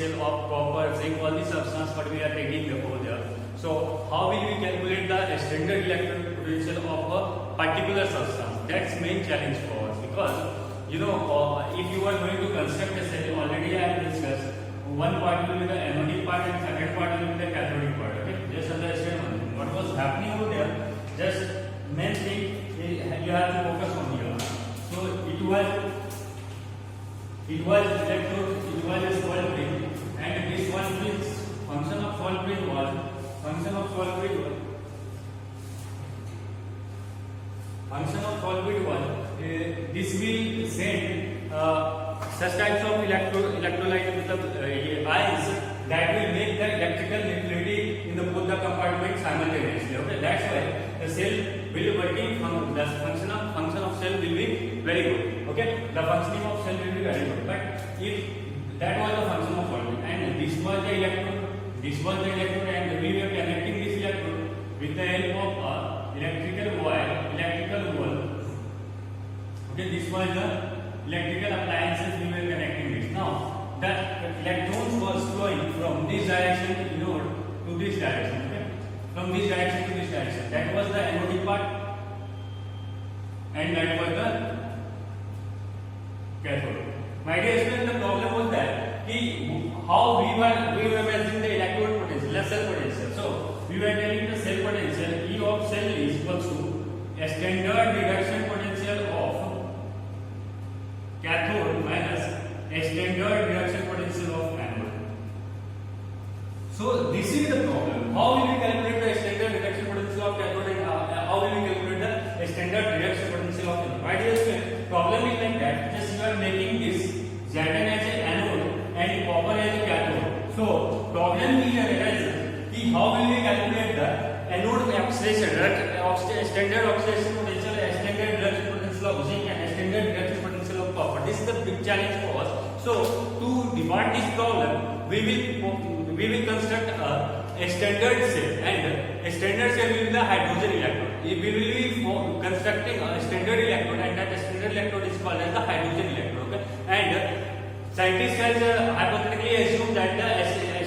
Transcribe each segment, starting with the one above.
potential of copper, zinc, all these substances what we are taking over there. So how will we calculate the standard electrode potential of a particular substance? That's main challenge for us, because you know if you are going to construct a cell, already I have discussed, one part will be the anodic part and second part will be the cathodic part. Okay, just understand one thing. What was happening over there? Just main thing you have to focus on here. So it was electrode, it was a solvent, and this one is function of solvent was this will send such types of electrolyte ions that will make the electrical neutrality in the both the compartments simultaneously. Okay, that's why the cell will be working from the function of cell will be very good. Okay, the functioning of cell will be very good. But if that was the function of solvent and this was the electrode, and we were connecting this electrode with the help of a electrical wire. Okay, this was the electrical appliances we were connecting this. Now the electrons was flowing from this direction to this direction. Okay, from this direction to this direction. That was the anodic part, and that was the cathode. My dear students, the problem was that how we were measuring the electrode potential, cell potential. So we were telling the cell potential E of cell is equal to a standard reduction potential of cathode minus a standard reduction potential of anode. So this is the problem. How will we calculate the standard reduction potential of cathode, and how will we calculate the standard reduction potential of anode? My dear students, problem is like that. Just you are making this Zn as a anode and copper as a cathode. So problem here is how will we calculate the anode oxidation, standard oxidation potential, standard reduction potential of zinc, and standard reduction potential of copper. This is the big challenge for us. So to debug this problem, we will construct a standard cell, and a standard cell will be the hydrogen electrode. We will be constructing a standard electrode, and that standard electrode is called as the hydrogen electrode. Okay? And scientists has hypothetically assumed that the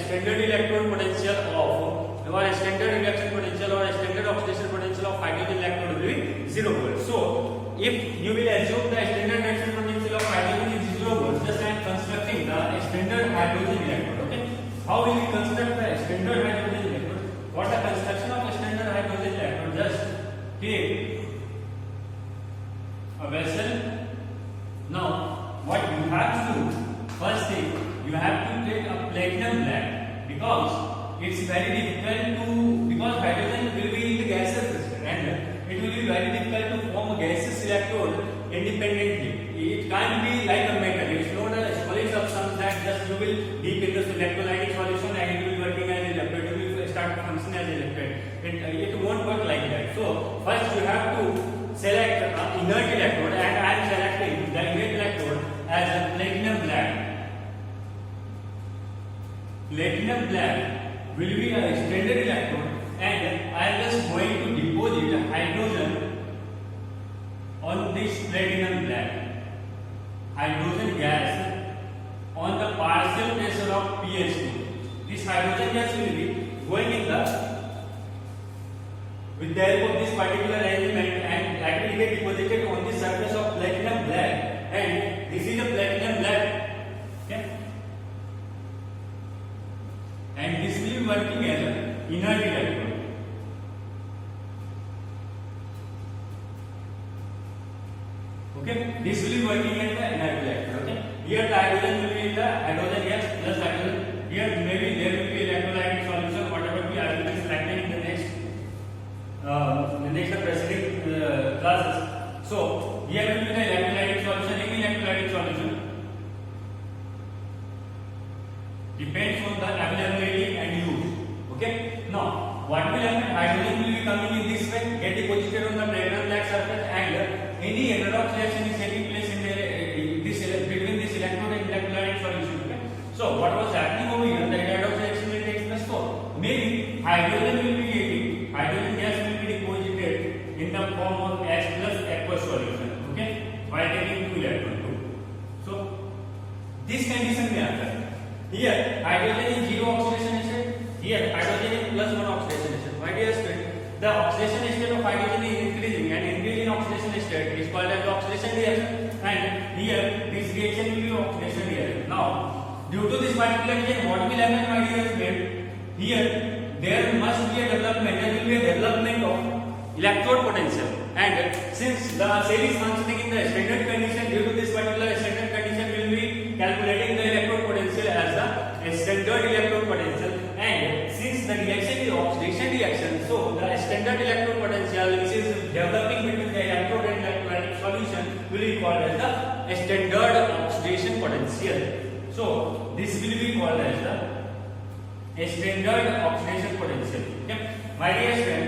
standard electrode potential of, or a standard reduction potential, or a standard oxidation potential of hydrogen electrode will be 0 volt. So if you will assume the standard reduction potential of hydrogen is 0 volt, just I am constructing the standard hydrogen electrode. Okay, how will we construct the standard hydrogen electrode? What the construction of a standard hydrogen electrode? Just take a vessel. Now what you have to do, first thing, you have to take a platinum black, because it's very difficult because hydrogen will be in the gaseous system, and it will be very difficult to form a gaseous electrode independently. It can't be like a metal. It's not a solid substance that just you will dip in this electrolytic solution and it will be working as electrode. It will start functioning as electrode. It won't work like that. So first you have to select an inert electrode, and I am selecting the inert electrode as a platinum black. Platinum black will be a standard electrode, and I am just going to deposit hydrogen on this platinum black, hydrogen gas on the partial pressure of pH 2. This hydrogen gas will be going in with the help of this particular element, and that will get deposited on the surface of platinum black, and this is a platinum black. Okay, and this will be working as an inert electrode. Okay, this will be working as the inert electrode. Okay, here the hydrogen will be in the hydrogen gas plus hydrogen. Here maybe there will be electrolytic solution, whatever we are will be selecting in the next preceding classes. So here will be the electrolytic solution. Any electrolytic solution depends on the availability and use. Okay, now what will happen? Hydrogen will be coming in this way, get deposited on the platinum black surface, and any redox reaction is taking place in between this electrode and electrolytic solution. Okay, so what was happening over here? The redox reaction will take place. So maybe hydrogen gas will be deposited in the form of H plus aqueous solution. Okay, by taking 2 electrons. So this condition may happen. Here hydrogen hydrogen is zero oxidation state. Here hydrogen is plus one oxidation state. My dear student, the oxidation state of hydrogen is increasing, and increase in oxidation state is called as oxidation reaction. And here this reaction will be oxidation reaction. Now, due to this particular reaction, what will happen, my dear student? Here there must be a development. There will be a development of electrode potential. And since the cell is functioning in the standard condition, due to this particular standard condition, we will be calculating the electrode potential as the standard electrode potential. And since the reaction is oxidation reaction, so the standard electrode potential which is developing between the electrode and electrolytic solution will be called as the standard oxidation potential. So this will be called as the standard oxidation potential. Okay, my dear friend,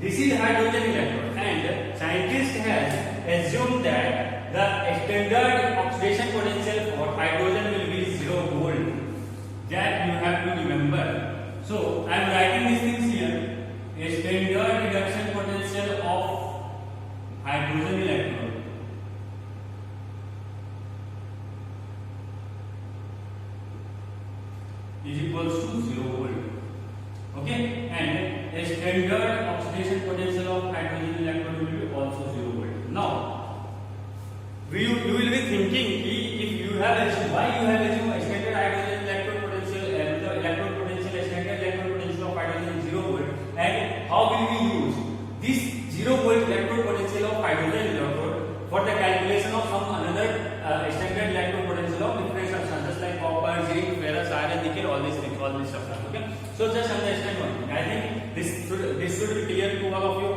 this is hydrogen electrode, and scientist has assumed that the standard oxidation potential for hydrogen will be 0 volt. That you have to remember. So I am writing these things here. A standard reduction potential of hydrogen electrode is equals to 0 volt. Okay, and a standard oxidation potential of hydrogen electrode will be also 0 volt. Now, you will be thinking if you have assumed, why you have assumed a standard hydrogen electrode potential and the electrode potential, a standard electrode potential of hydrogen is 0 volt, and how will we use this 0 volt electrode potential of hydrogen electrode for the calculation of some another standard electrode potential of different substances like copper, zinc, ferrous, iron, nickel, all these substances. Okay, so just understand one thing. I think this should be clear to all of you.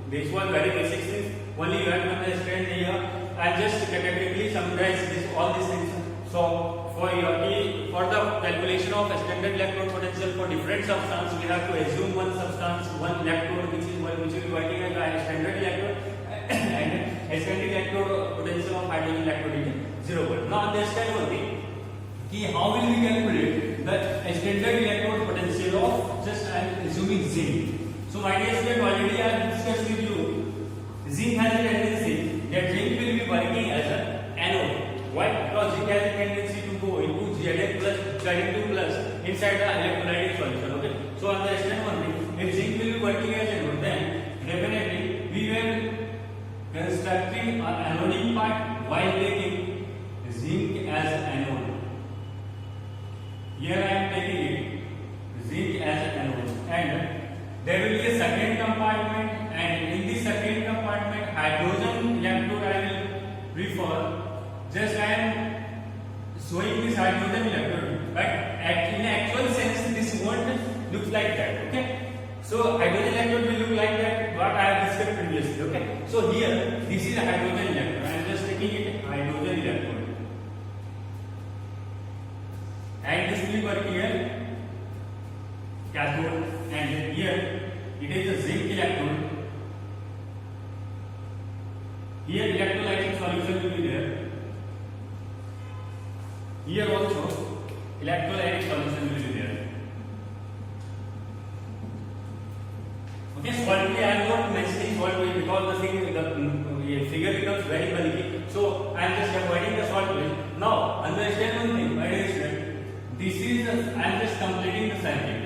This was very basic things. Only you have to understand here. I just categorically summarize all these things. So for the calculation of a standard electrode potential for different substances, we have to assume one substance, one electrode which will be working as a standard electrode, and a standard electrode potential of hydrogen electrode is 0 volt. Now understand one thing. How will we calculate the standard electrode potential of, just I am assuming zinc. So my dear student, already I have discussed with you, zinc has a tendency that zinc will be working as an anode. Why? Because zinc has a tendency to go into Zn plus, Zn2 plus inside the electrolytic solution. Okay. So understand one thing. If zinc will be working as anode, then definitely we will constructing an anodic part while taking zinc as anode. Here I am taking it zinc as anode, and there will be a second compartment, and in this second compartment hydrogen electrode I will prefer. Just I am showing this hydrogen electrode, but in actual sense this won't look like that. Okay, so hydrogen electrode will look like that what I have discussed previously. Okay, so here this is a hydrogen electrode. I am just taking it hydrogen electrode, and this will be working here cathode, and here it is a zinc electrode. Here electrolytic solution will be there. Here also electrolytic solution will be there. Okay, salt I am not mentioning salt because the figure becomes very bulky. So I am just avoiding the salt. Now understand one thing, my dear student. This is I am just completing the circuit.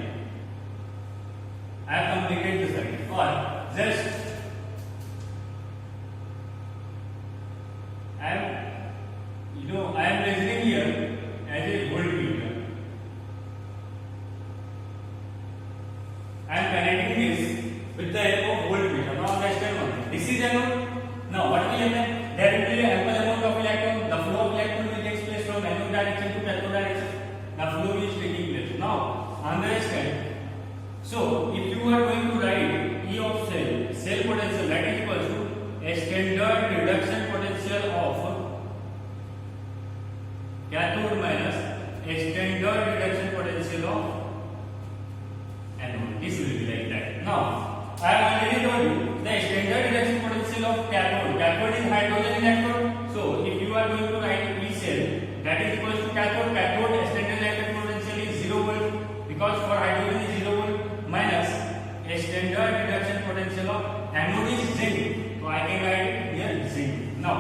I have completed the circuit, or just I am measuring here as a voltmeter. I am connecting this with the help of voltmeter. Now understand one thing. This is anode. Now what will happen? There will be ample amount of electron. The flow of electron will take place from anode direction to cathode direction. The flow is taking place. Now understand. So if you are going to write E of cell potential, that is equal to a standard reduction potential of cathode minus a standard reduction potential of anode. This will be like that. Now I have already told you the standard reduction potential of cathode. Cathode is hydrogen electrode. So if you are going to write E cell, that is equal to cathode. Cathode standard electric potential is 0 volt because for hydrogen is 0 volt, minus a standard reduction potential of anode is zinc. So I can write it here zinc. Now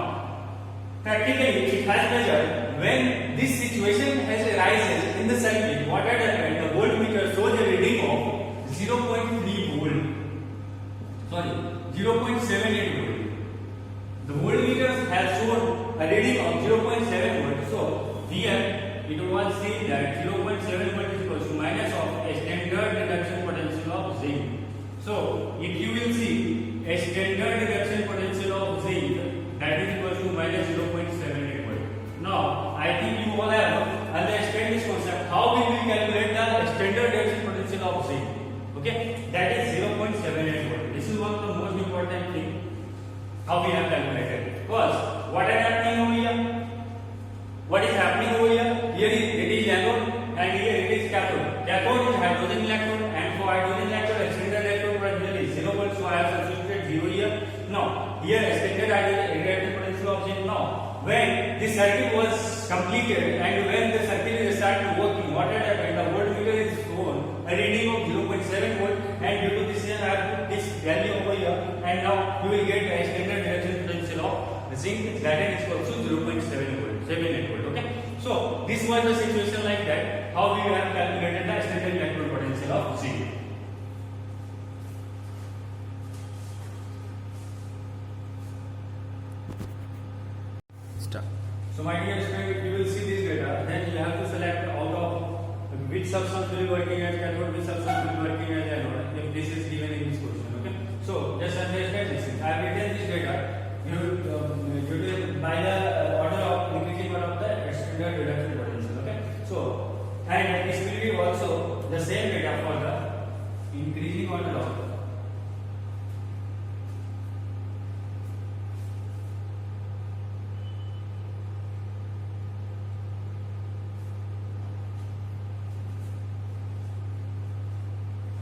practically it has measured when this situation has arises in the circuit, what had happened? The voltmeter shows a reading of 0.3 volt. Sorry, 0.78 volt. The voltmeter has shown a reading of 0.7 volt. So here it was seen that 0.7 volt is equal to minus of a standard reduction potential of zinc. So if you will see a standard reduction potential of zinc, that is equal to minus 0.78 volt. Now I think you all have understand this concept. How we will calculate the standard reduction potential of zinc? Okay, that is 0.78 volt. This is one of the most important thing. How we have calculated? Because what is happening over here? What is happening over here? Here it is anode and here it is cathode. Cathode is hydrogen electrode, and for hydrogen electrode, extended electrode potential is 0 volt. So I have substituted 0 here. Now here extended reactive potential of zinc. Now when this circuit was completed and when the circuit is started working, what had happened? The voltmeter is shown a reading of 0.7 volt, and due to this I have put this value over here, and now you will get a standard reaction potential of zinc that is equal to 0.7 volt. Okay, so this was the situation like that. How we have calculated the standard electrode potential of zinc. Start. So my dear student, if you will see this data, then you have to select out of which substance will be working as cathode, which substance will be working as anode, if this is given in this question. Okay, so just understand this. I have written this data by the order of increasing order of the standard reduction potential. Okay, so and this will be also the same data for the increasing order of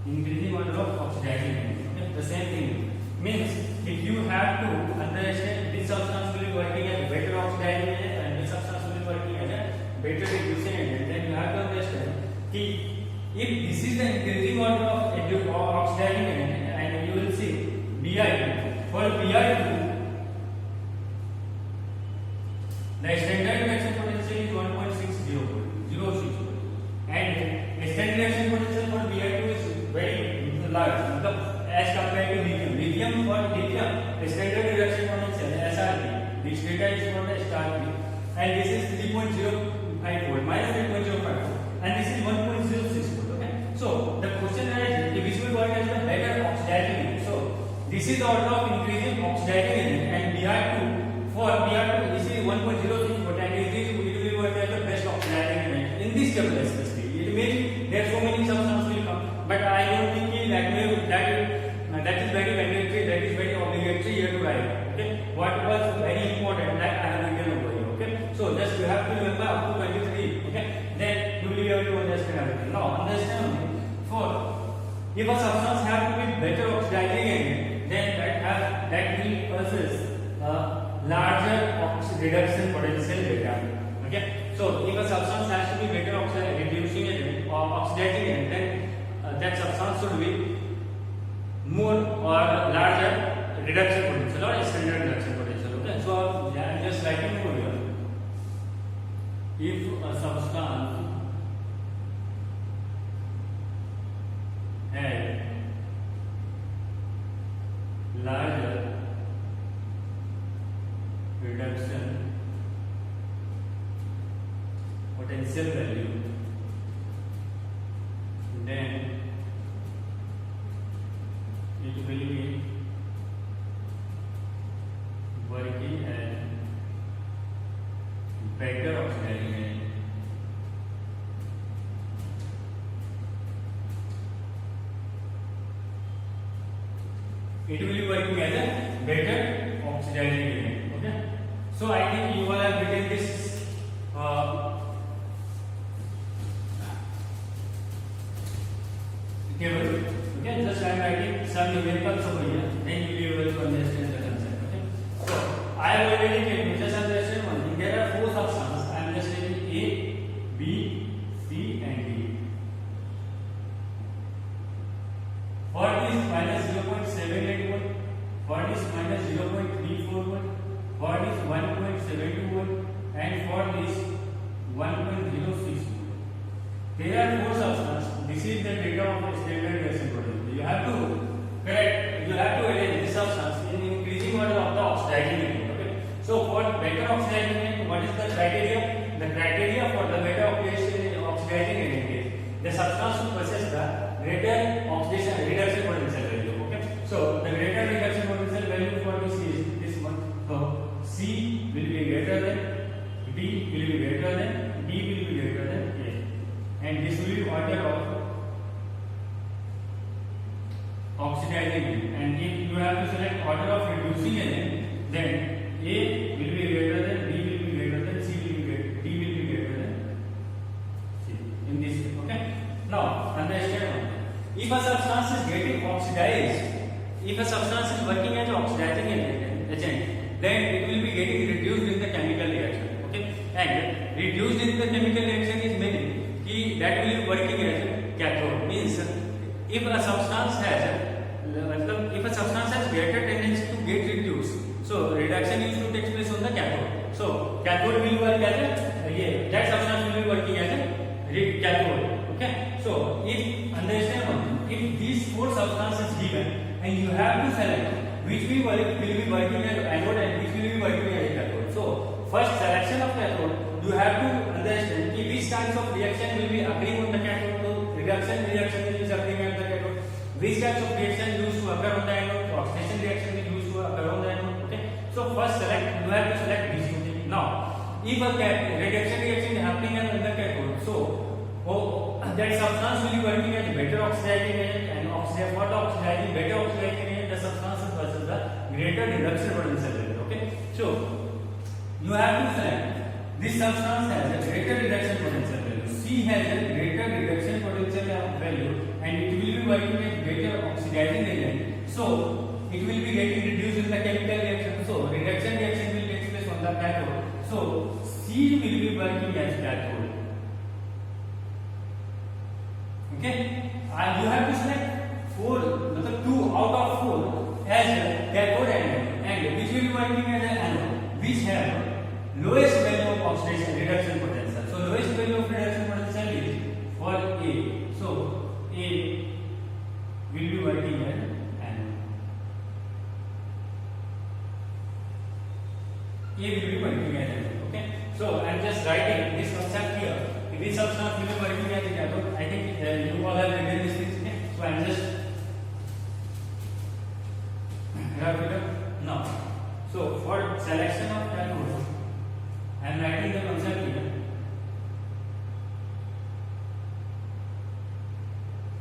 increasing order of oxidizing energy. Okay, the same thing means if you have to understand which substance will be working as better oxidizing agent and which substance will be working as a better reducing agent, then you have to understand if this is the increasing order of oxidizing agent, and you will see Bi2. For Bi2, the standard reaction potential is 1.60 volt, and standard reaction potential for Bi2 is very large, as compared to lithium. The standard reduction potential SRP. This data is for the SRP, and this is 3.05 volt, minus 3.05 volt, and this is 1.06 volt. Okay, so the question is which will work as the better oxidizing agent. So this is the order of increasing oxidizing agent, and Br2 for Br2 this is 1.06 volt, and it will work as the best oxidizing agent in this table especially. It means there are so many substances will come, but I don't think that is very mandatory, that is very obligatory here to write. Okay, what was very important that I have written over here. Okay, so just you have to remember up to 23. Okay, then you will be able to understand everything. Now understand for if a substance have to be better oxidizing agent, then that will possess a larger reduction potential data. Okay, so if a substance has to be better reducing agent or oxidizing agent, then that substance should be more or larger reduction potential or standard reduction potential. Okay, so I am just writing over here. If a substance has larger reduction potential value, then it will be working as better oxidizing agent. It will be working as a better oxidizing agent. Okay, so I think you all have written this table. Okay, just I am writing some numericals over here, then you will be able to understand the concept. Okay, so I have already taken, just understand one thing. There are four substances. I am just taking A, B, C, and D. For this minus 0.78 volt, for this minus 0.34 volt, for this 1.72 volt, and for this 1.06 mole. There are four substances. This is the data of standard reaction potential. You have to correct. You have to arrange this substance in increasing order of the oxidizing agent. Okay. So for better oxidizing agent, what is the criteria? The criteria for the better oxidizing agent is the substance who possess the greater oxidation reduction potential value. Okay. So the greater reduction potential value for this is this one. So C will be greater than, D will be greater than, D will be greater than A, and this will be order of oxidizing agent. And if you have to select order of reducing agent, then A will be greater than, B will be greater than, C will be greater, D will be greater than C in this way. Okay. Now understand one. If a substance is getting oxidized, if a substance is working as an oxidizing agent, then it will be getting reduced in the chemical reaction. Okay. And reduced in the chemical reaction is meaning that will be working as a cathode. Means if a substance has greater tendency to get reduced, so reduction used to take place on the cathode. So cathode will work as that substance will be working as a cathode. Okay. So if understand one thing, if these four substances given and you have to select which will be working as anode and which will be working as a cathode. So first selection of cathode, you have to understand which types of reaction will be occurring on the cathode. So reduction reaction is occurring on the cathode. Which types of reaction used to occur on the anode? Oxidation reaction is used to occur on the anode. Okay. So first select, you have to select this one. Now, if a reduction reaction is happening on the cathode, so that substance will be working as better oxidizing agent, and for the oxidizing better oxidizing agent, the substance versus the greater reduction potential value. Okay. So you have to select this substance has a greater reduction potential value. C has a greater reduction potential value, and it will be working as greater oxidizing agent. So it will be getting reduced in the chemical reaction. So reduction reaction will take place on the cathode. So C will be working as cathode. Okay, and you have to select 2 out of 4 as cathode and which will be working as an anode, which have lowest value of oxidation reduction potential. So lowest value of reduction potential is for A. So A will be working as anode. A will be working as anode. Okay. So I am just writing this concept here. This substance will be working as a cathode. I think you all have written this thing. Okay? So I am just wrap it up now. So for selection of cathode, I am writing the concept here.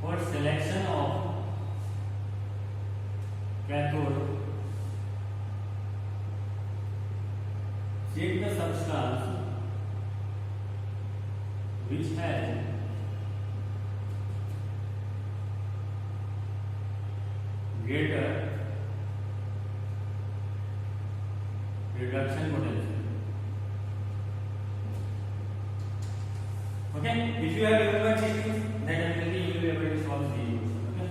For selection of cathode, check the substance which has greater reduction potential. Okay, if you have remembered these things, then definitely you will be able to solve these. Okay,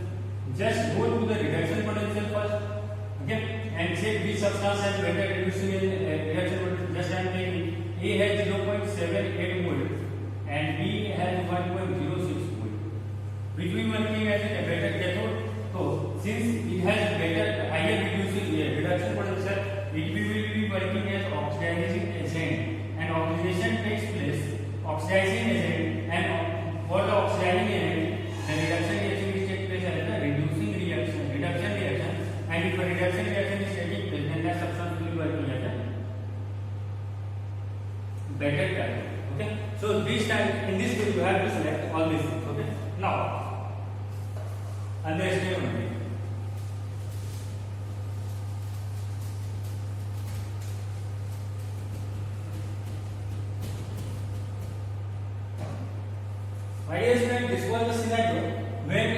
just go to the reduction potential first. Okay, and check which substance has better reduction in reduction potential. Just I am taking A has 0.78 mole and B has 1.06 mole, which we working as a better cathode. So since it has better higher reduction potential, it will be working as oxidizing agent, and oxidation takes place oxidizing agent, and for the oxidizing agent the reduction reaction is take place as a reduction reaction, and if a reduction reaction is taking place, then that substance will be working as a better cathode. Okay, so this time in this way you have to select all these things. Okay, now understand one thing. Idea is that this was the scenario when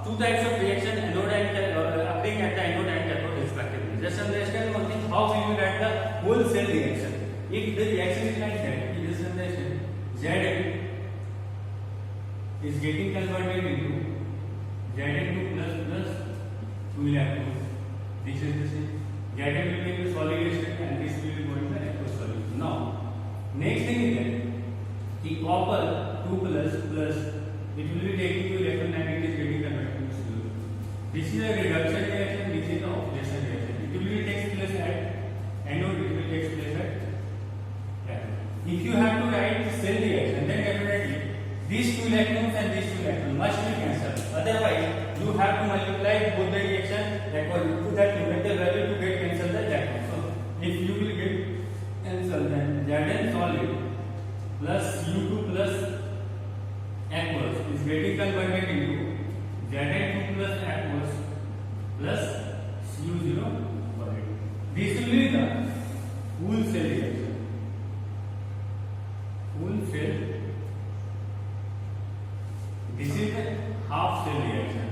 two types of reaction, anode and occurring at the anode and cathode respectively. Just understand one thing: how we will write the whole cell reaction. If the reaction is like that, you just understand Zn is getting converted into Zn2 plus 2 electrons. This is the same. Zn will be the solid state and this will be going to the aqueous solution. Now, Next thing is that the copper 2 plus it will be taking to electron and it is getting converted to silver. This is a reduction reaction, this is an oxidation reaction. It will be takes place at anode, it will take place at cathode. If you have to write cell reaction, then definitely these two electrons and these two electrons must be cancelled. Otherwise, you have to multiply both the reaction according to that numerical value to get cancelled the electron. So, if you will get cancelled, then Zn solid plus U2 plus aqueous is getting converted into Zn2 plus aqueous plus Cu0 solid. This will be the full cell reaction. Full cell. This is the half cell reaction.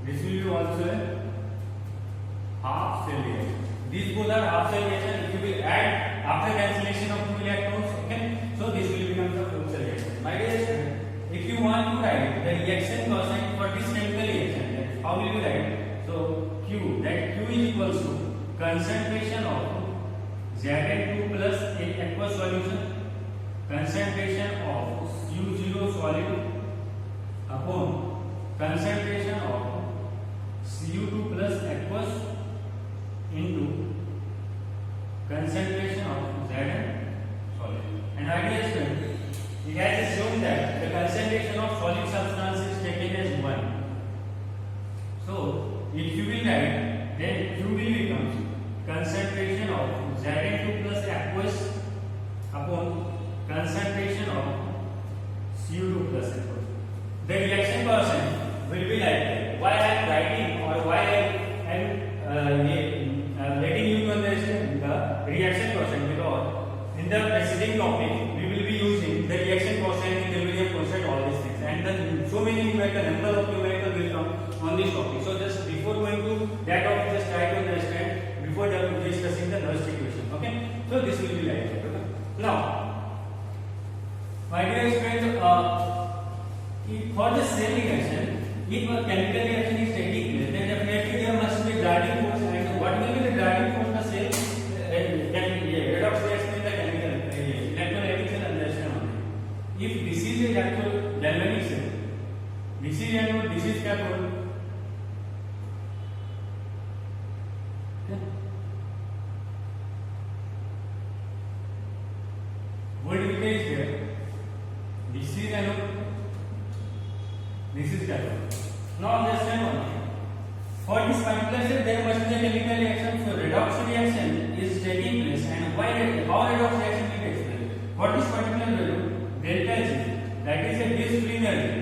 This will be also a half cell reaction. These both are half cell reaction. If you will add after cancellation of two electrons, okay, so this will become the full cell reaction. My dear student, if you want to write the reaction constant for this chemical reaction, then how will you write? So Q, that Q is equals to concentration of Zn2 plus a aqueous solution, concentration of U0 solid upon concentration of Cu2 plus aqueous into concentration of Zn solid. And ideal student, it has shown that the concentration of solid substance is taken as 1. So, if you will write, then Q will become concentration of Zn2 plus aqueous upon concentration of Cu2 plus aqueous. The reaction constant will be like that. Why I am writing or why I am letting you to understand the reaction constant, because in the preceding topic we will be using the reaction constant, equilibrium constant, all these things, and then so many numerical number of numerical will come on this topic. So just before going to that topic, just try to understand before discussing the Nernst equation. Okay, so this will be like that. Okay? Now, my dear friends, for the cell reaction, if a chemical reaction is taking place, then definitely there must be driving force. And what will be the driving force? The cell redox reaction in the chemical electrolytic cell, understand only. If this is a galvanic cell, this is anode, this is cathode. Vertical is there. This is anode, this is cathode. Now understand one thing. For this particular cell, there must be a chemical reaction. So redox reaction is taking place, and how redox reaction will take place? For this particular value, delta G, that is a Gibbs free energy.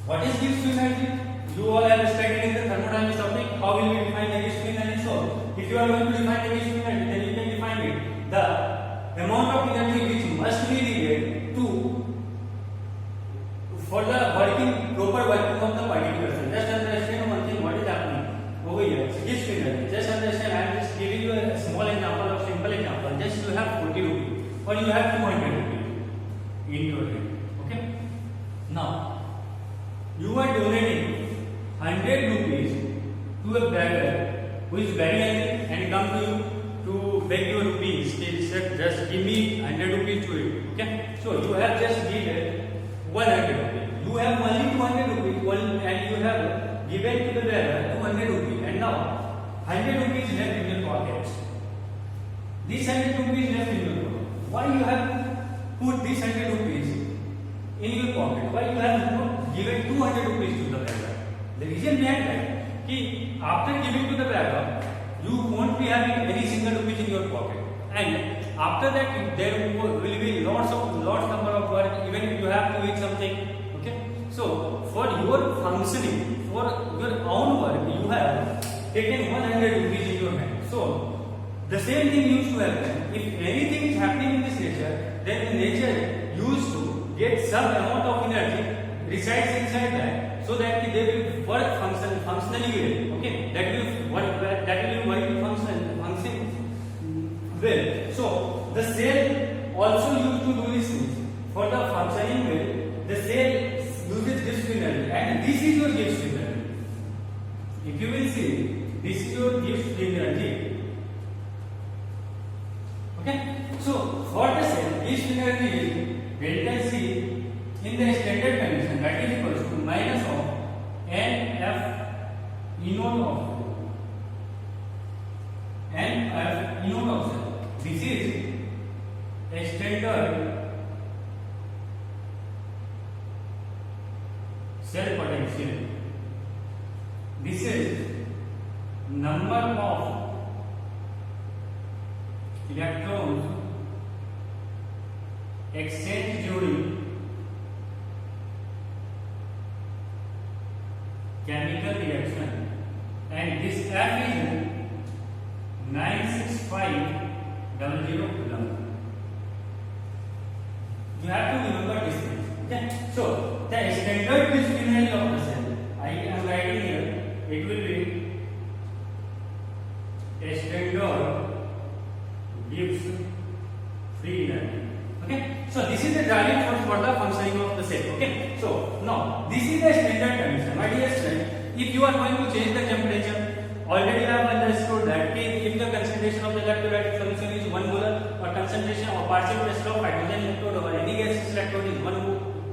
What is Gibbs free energy? You all have studied in the thermodynamics topic. How will we define the Gibbs free energy? So, if you are going to define the Gibbs free energy, then you can define it. The amount of energy which must be needed to for the proper working of the particular cell. Just understand one thing, what is happening over here. Gibbs free energy. Just understand, I am just giving you a small example of simple example. Just you have 40 rupees or you have 200 rupees in your hand. Okay. Now, you are donating 100 rupees to a beggar who is very hungry and come to you to beg your rupees. He said, just give me 100 rupees to it. Okay. So you have just given 100 rupees. You have only 200 rupees and you have given to the beggar 200 rupees. And now 100 rupees left in your pockets. This 100 rupees left in your pocket. Why you have put this 100 rupees in your pocket? Why you have not given 200 rupees to the beggar? The reason behind that, after giving to the beggar, you won't be having any single rupees in your pocket, and after that there will be lots number of work, even if you have to eat something. Okay, so for your functioning, for your own work, you have taken 100 rupees in your hand. So the same thing used to happen. If anything is happening in this nature, then the nature used to get some amount of energy resides inside that, so that they will work functionally well. Okay, that will work function well. So the cell also used to do these things. For the functioning well, the cell uses Gibbs free energy, and this is your Gibbs free energy. if you will see, this is your Gibbs free energy. Okay, so for the cell, Gibbs free energy is delta C in the standard condition, that is equals to minus of NF E naught of NF E naught of cell. This is a standard cell potential. This is number of electrons exchange during chemical reaction, and this F is 96500 coulomb. You have to remember this thing. Okay, so the standard Gibbs free energy of the cell, I am writing here, it will be a standard Gibbs free energy. Okay, so this is the driving force for the functioning of the cell. Okay, so now this is the standard condition. My dear student, if you are going to change the temperature, already I have understood that if the concentration of the electrolytic solution is 1 molar or concentration or partial pressure of hydrogen electrode or any gaseous electrode is 1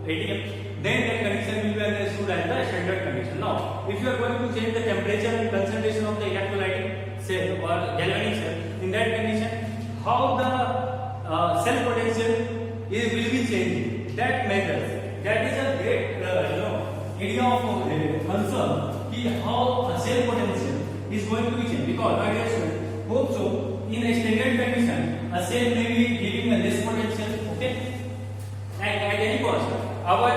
atm, then that condition will be understood as the standard condition. Now, if you are going to change the temperature and concentration of the electrolytic cell or galvanic cell, in that condition, how the cell potential will be changing, that matters. That is a great area of concern, how a cell potential is going to be changed, because my dear student, hope so in a standard condition a cell may be giving a less potential. Okay, and at any cost our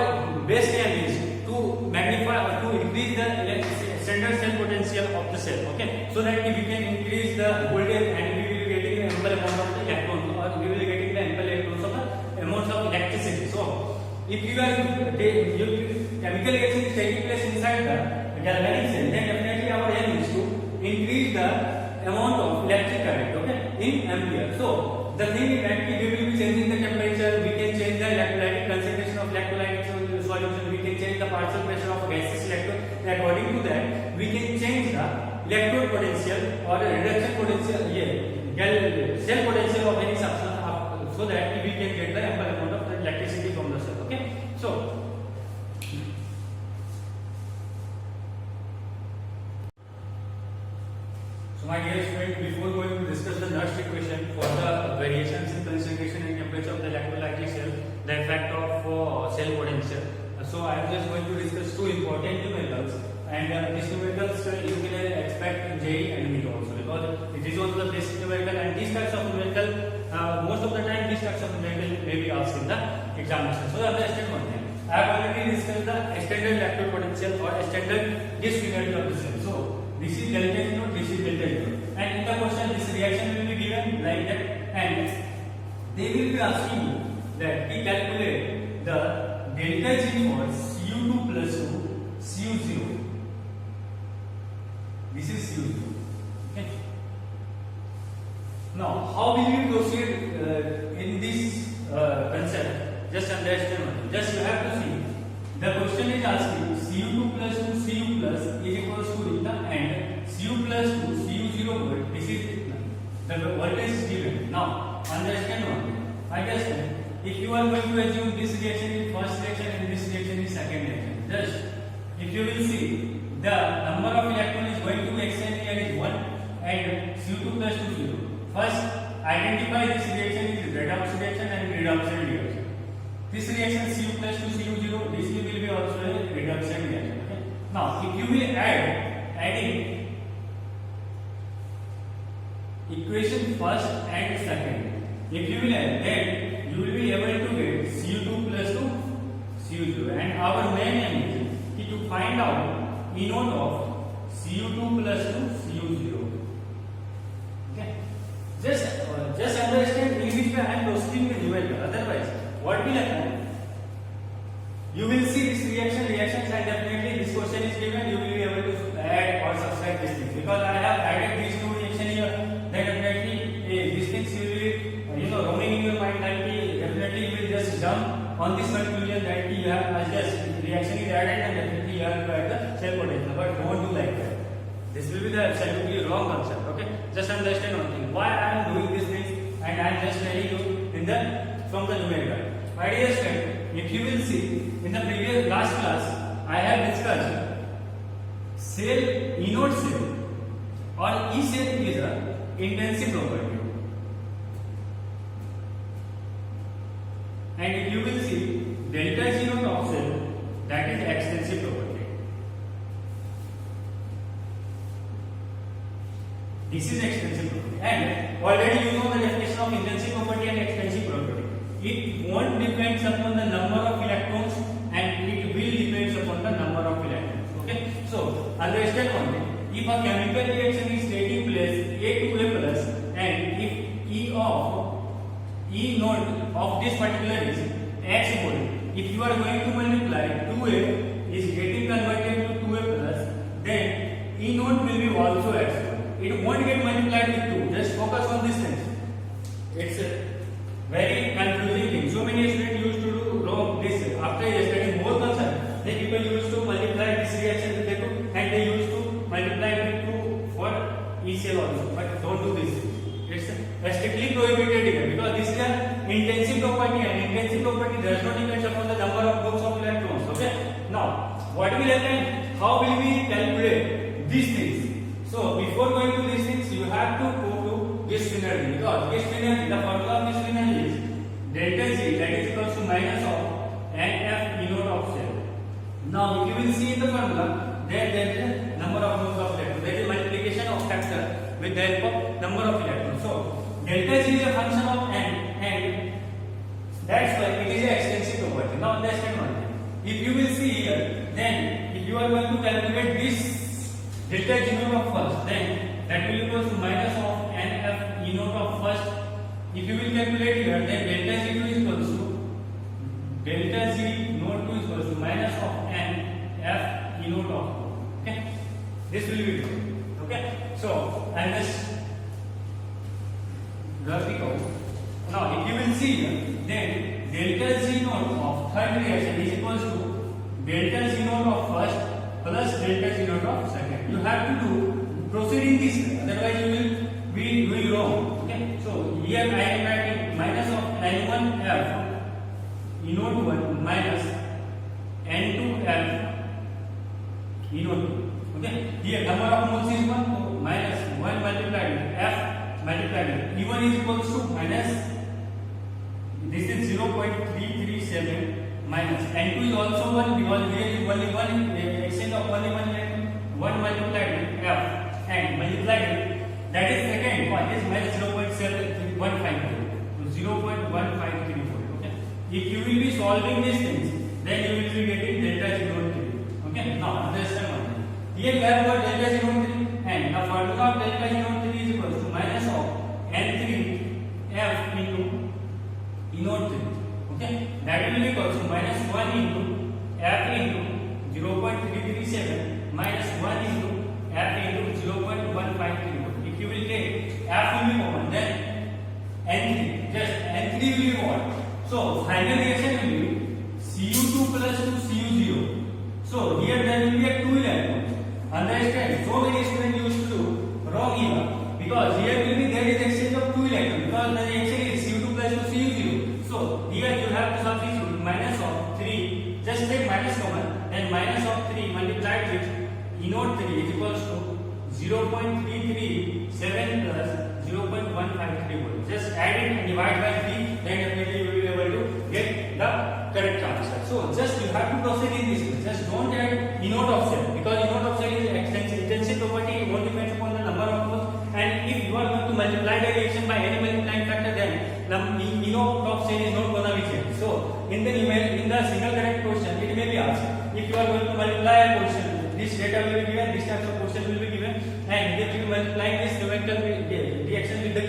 best aim is to magnify or to increase the standard cell potential of the cell. Okay, so that we can increase the voltage and we will be getting the ample amount of the electrons, or we will be getting the ample electrons of the amount of electricity. So if you are chemical reaction is taking place inside the galvanic cell, then definitely our aim is to increase the amount of electric current, okay, in ampere. So the thing is that we will be changing the temperature, we can change the electrolytic concentration of electrolytic solution, we can change the partial pressure of gaseous electrode. According to that, we can change the electrode potential or reduction potential, cell potential of any substance, so that we can get the ample amount of electricity from the cell. Okay, so my dear student, before going to discuss the next equation for the variations in concentration and temperature of the electrolytic cell, the effect of cell potential, so I am just going to discuss two important numericals, and these numericals you can expect in JEE and NEET also, because it is also the basic numerical, and these types of numerical, most of the time these types of numerical may be asked in the examination. So understand one thing, I have already discussed the standard electrode potential or standard Gibbs free energy of the cell. So this is delta G naught, this is delta G naught, and in the question this reaction will be given like that, and they will be asking you that we calculate the delta G for Cu2 plus 2 Cu0. This is Cu0. Okay. Now, how will you proceed in this concept? Just understand one. Just you have to see. The question is asking Cu2 plus 2 Cu plus is equals to eta, and Cu plus 2 Cu0 volt. This is the voltage is given. Now, understand one thing. Understand. If you are going to assume this reaction is first reaction and this reaction is second reaction, just if you will see the number of electrons is going to be exchange here is 1 and Cu2 plus 2 0. First, identify this reaction is redox reaction and reduction reaction. This reaction Cu plus 2 Cu0, this will be also a reduction reaction. Okay? Now, if you will adding equation first and second, if you will add, then you will be able to get Cu2 plus 2 Cu0, and our main aim is to find out E naught of Cu2 plus 2 Cu0. Okay? Just understand in which way I am proceeding the numerical. Otherwise, what will happen? You will see this reactions, and definitely this question is given. You will be able to add or subtract these things, because I have added these two reactions here. Then definitely these things will be roaming in your mind. That definitely you will just jump on this conclusion that you have just reaction is added and definitely you have to add the cell potential. But don't do like that. This will be the absolutely wrong concept. Okay, just understand one thing. Why I am doing these things, and I am just telling you from the numerical. My dear student, if you will see in the previous last class, I have discussed cell, E0 cell or E cell is a intensive property, and if you will see delta G0 of cell, that is extensive property. This is extensive property, and already you know the definition of intensive property and extensive property. It won't depend upon the number of electrons, and it will depend upon the number of electrons. Okay, so understand one thing. If a chemical reaction is taking place A to A plus, and if E naught of this particular is X mole, if you are going to multiply 2A is getting converted to 2A plus, then E naught will be also X mole. It won't get multiplied with 2. Just focus on this thing. It's a very confusing thing. So many students used to do wrong this. After studying more concept, then people used to multiply this reaction with the 2, and they used to multiply with 2 for E cell also. But don't do this. It's strictly prohibited here, because this is an intensive property, and intensive property does not depend upon the number of groups of electrons. Okay. Now, what will happen? How will we calculate these things? So before going to these things, you have to go to Gibbs energy, because Gibbs energy, the formula of Gibbs energy is delta G, that is equals to minus of NF E0 of cell. Now, if you will see in the formula, there is a number of moles of electrons. There is multiplication of factor with the help of number of electrons. So delta G is a function of N, and that's why it is an extensive property. Now understand one thing. If you will see here, then if you are going to calculate this delta G0 of first, then that will equal to minus of NF E0 of first. If you will calculate here, then delta G2 is equals to delta G0 is equals to minus of NF E0 of 2. Okay, this will be true. Okay, so I am just graphing out. Now, if you will see here, then delta G0 of third reaction is equals to delta G0 of first plus delta G0 of second. You have to do proceeding this way, otherwise you will be doing wrong. Okay, so here I am writing minus of N1F E01 minus N2F E02. Okay, here number of moles is 1, so minus 1 multiplied with F multiplied with E1 is equals to minus, this is 0.337 minus N2 is also 1, because here is only one exchange of only one electron. 1 multiplied with F and multiplied with, that is second one is minus 0.7154 to 0.1534. Okay, if you will be solving these things, then you will be getting delta G03. Okay, now understand one thing. Here we have got delta G03, and the formula of delta G03 is equal to minus of N3F into E03. Okay, that will be equal to minus 1 into F into 0.337 minus 1 into F into 0.1534. If you will take F will be common, then N3, just N3 will be what? So final reaction will be Cu2 plus 2 Cu0. So here there will be a 2 electrons. Understand? So many students used to do wrong here, because here will be there is exchange of 2 electrons, because the reaction is Cu2 plus 2 Cu0. So here you have to substitute minus of 3, just take minus common, then minus of 3 multiplied with E03 is equals to 0.337 plus 0.153 volt. Just add it and divide by 3, then definitely you will be able to get the correct answer. So just you have to proceed in this way. Just don't add E0 of cell, because E0 of cell is intensive property. It won't depend upon the number of moles. And if you are going to multiply the reaction by any multiplying factor, then E0 of cell is not gonna be changed. So in the single correct question, it may be asked if you are going to multiply a question. This data will be given, this type of question will be given, and if you multiply this numerical reaction with the 2,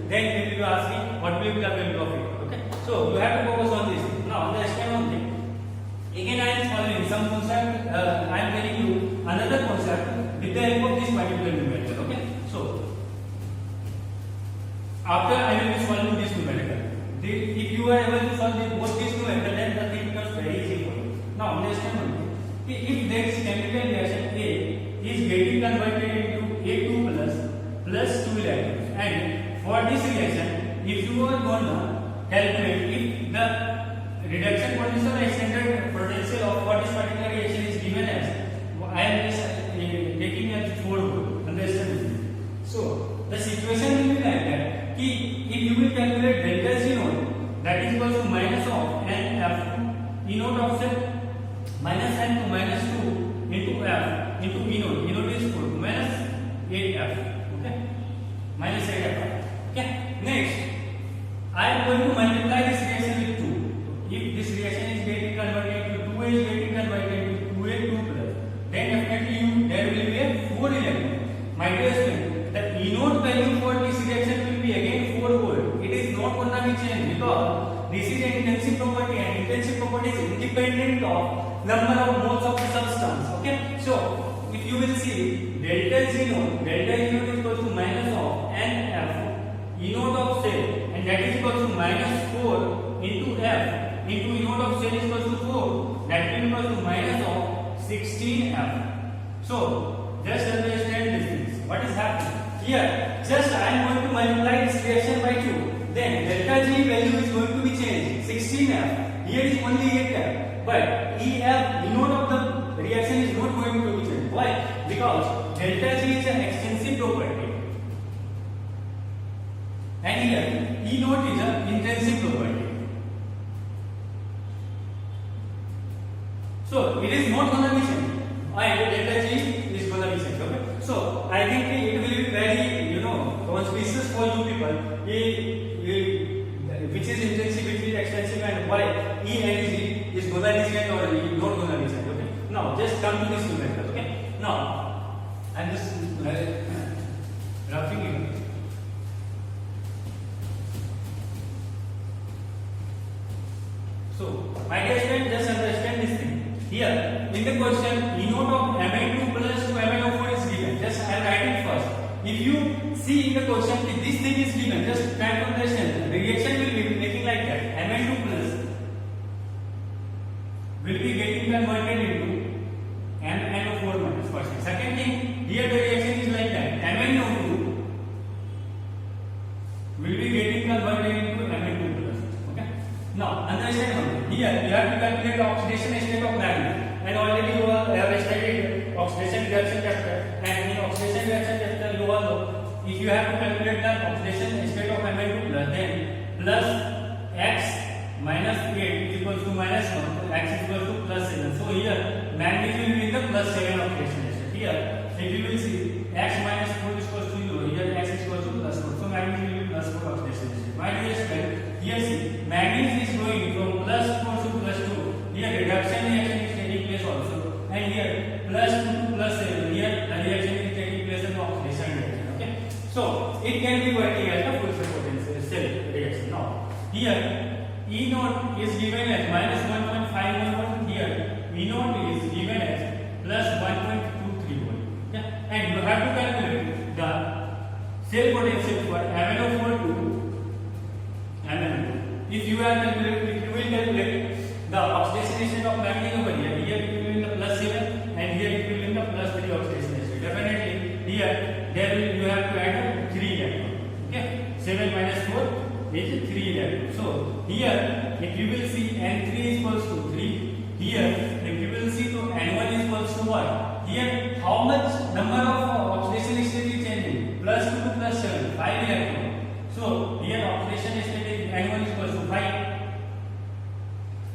then they will be asking what will be the value of it. Okay, so you have to focus on this. Now understand one thing. Again, I am following some concept. I am telling you another concept with the help of this particular numerical. Okay, so after I will be solving this numerical. If you are able to solve both these numerical, then the thing becomes very easy for you. Now understand one thing. If there is chemical reaction A is getting converted into A2 plus 2 electrons. And for this reaction, if you are gonna calculate if the reduction potential or extended potential of for this particular reaction is given as, I am just taking as 4 volt. Understand me? So the situation will be like that. If you will calculate delta Z naught, that is equal to minus of n F E naught of set minus n to minus 2 into F into E naught. E naught is 4 minus 8F. Okay, minus 8F. Okay. Next, I am going to multiply this reaction with 2. If this reaction is getting converted to 2A is getting converted to 2A 2 plus, then definitely there will be a 4 electron. My dear student, the E naught value for this reaction will be again 4 volt. It is not going to be changed because this is an intensive property, and intensive property is independent of number of moles of the substance. Okay, so if you will see delta Z naught is equal to minus of NF E naught of cell, and that is equal to minus 4 into F into E naught of cell is equal to 4, that will be equal to minus of 16F. So just understand these things. What is happening here? Just I am going to multiply this reaction by 2. Then delta G value is going to be changed. 16F. Here is only 8F. But EF, E naught of the reaction is not going to be changed. Why? Because delta G is an extensive property. And here E naught is an intensive property. So it is not going to be changed. And delta G is going to be changed. Okay. So I think it will be very, conspicuous for you people. Which is intensive, which is extensive, and why E and G is going to be changed or not going to be changed. Okay. Now just come to this method. Okay. Now I'm just roughing it. So my dear student, just understand this thing. Here in the question, E naught of Mn2 plus 2 Mn4 is given. Just I am writing first. If you see in the question, if this thing is given, just try to understand. The reaction will be making like that. Mn2 plus will be getting converted into MnO4 minus. First. Second thing, here the reaction is like that. MnO2 will be getting converted into Mn2 plus. Okay. Now understand one thing. Here you have to calculate the oxidation state of manganese. And already you have studied oxidation reaction chapter, and in oxidation reaction chapter you all know if you have to calculate the oxidation state of Mn2 plus, then plus x minus 8 is equal to minus 1, x is equal to plus 7. So here manganese will be in the plus 7 oxidation state. Here if you will see x minus 4 is equal to 0, here x is equal to plus 4. So manganese will be plus 4 oxidation state. My dear student, here see manganese is going from plus 4 to plus 2. Here reduction reaction is taking place also, and here plus 2 to plus 7. Here the reaction is taking place in the oxidation reaction. Okay, so it can be working as a full potential cell reaction. Now here E naught is given as minus 1.511. Here E naught is given as plus 1.23 volt. Okay, and you have to calculate the cell potential for MnO4 to MnO2. If you will calculate the oxidation state of manganese over here it will be in the plus 7, and here it will be in the plus 3 oxidation state. Definitely here you have to add 3 electrons. Okay, 7 minus 4 is 3 electrons. So here if you will see N3 is equals to 3. Here if you will see to N1 is equals to what? Here how much number of oxidation state is changing? Plus 2 to plus 7, 5 electrons. So here oxidation state is N1 is equals to 5.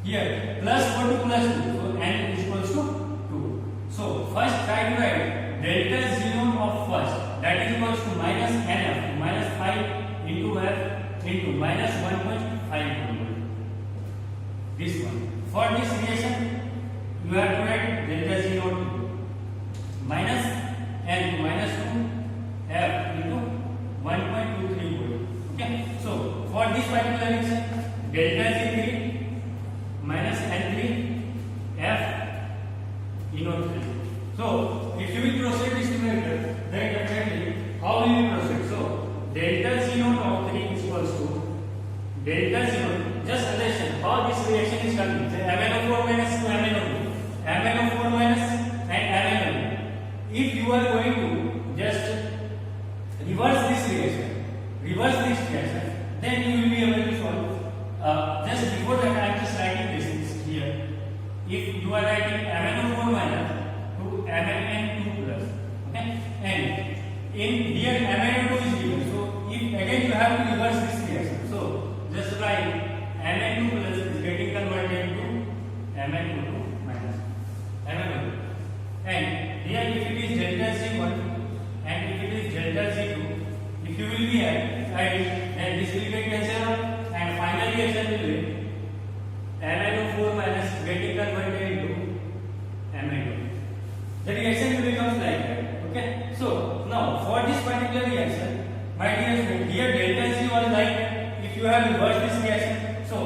Here plus 4 to plus 2, so N is equals to 2. So first try to write delta Z naught of first, that is equals to minus NF minus 5 into F into minus 1.5 volt. This one. For this reaction, you have to write delta Z naught minus N to minus 2 F into 1.23 volt. Okay. So for this particular reaction, delta Z3 minus N3 F E naught 3. So if you will proceed this numerator, then definitely how will you proceed? So delta Z naught of 3 is equals to delta Z naught. Just understand how this reaction is coming. Say MnO4 minus to MnO2, MnO4 minus and MnO2. If you are going to just then you will be able to solve. Just before that, I am just writing this things here. If you are writing MnO4 minus to MnN2 plus, okay, and in here MnO2 is given, so if again you have to reverse this reaction, so just write Mn2 plus is getting converted to Mn2 minus MnO2, and here if it is delta Z1 and if it is delta Z2, if you will be adding, then this will get cancelled out, and final reaction will be MnO4 minus getting converted into Mn2. The reaction will become like that. Okay. So now for this particular reaction, my dear friend, here delta Z was like, if you have reversed this reaction, so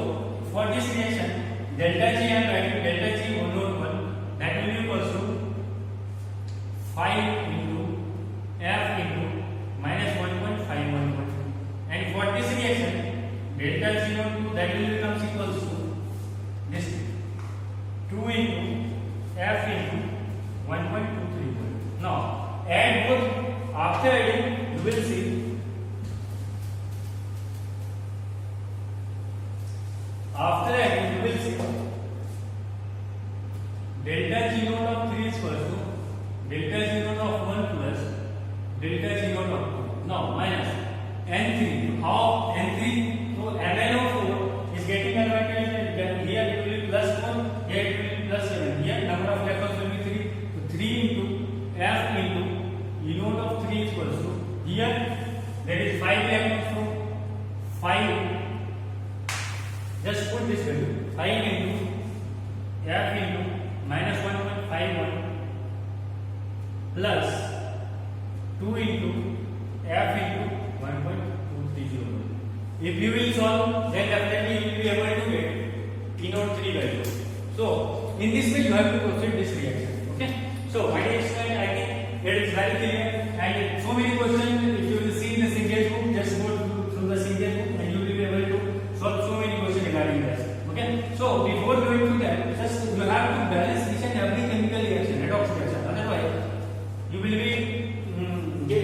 for this reaction delta G I am writing delta G 101, that will be equals to 5 into F into minus 1.511, and for this reaction delta Z02, that will becomes equals to this 2 into F into 1.231. Now add both. After adding, you will see after adding you will see delta G0 of 3 is equal to delta G0 of 1 plus delta G0 of 2. Now minus N3. How N3? So MnO4 is getting converted. Here it will be plus 4, here it will be plus 7. Here number of electrons will be 3. So 3 into F into E0 of 3 is equals to, here there is 5 electrons, so 5, just put this value, 5 into F into minus 1.51 plus 2 into F into 1.230. If you will solve, then definitely you will be able to get E03 value. So in this way you have to proceed this reaction. Okay. So my dear student, I think it is very clear, and so many questions if you will see in the single book, just go through the single book and you will be able to solve so many questions regarding this. Okay. So before going to that, just you have to balance each and every chemical reaction, redox reaction. Otherwise, you will get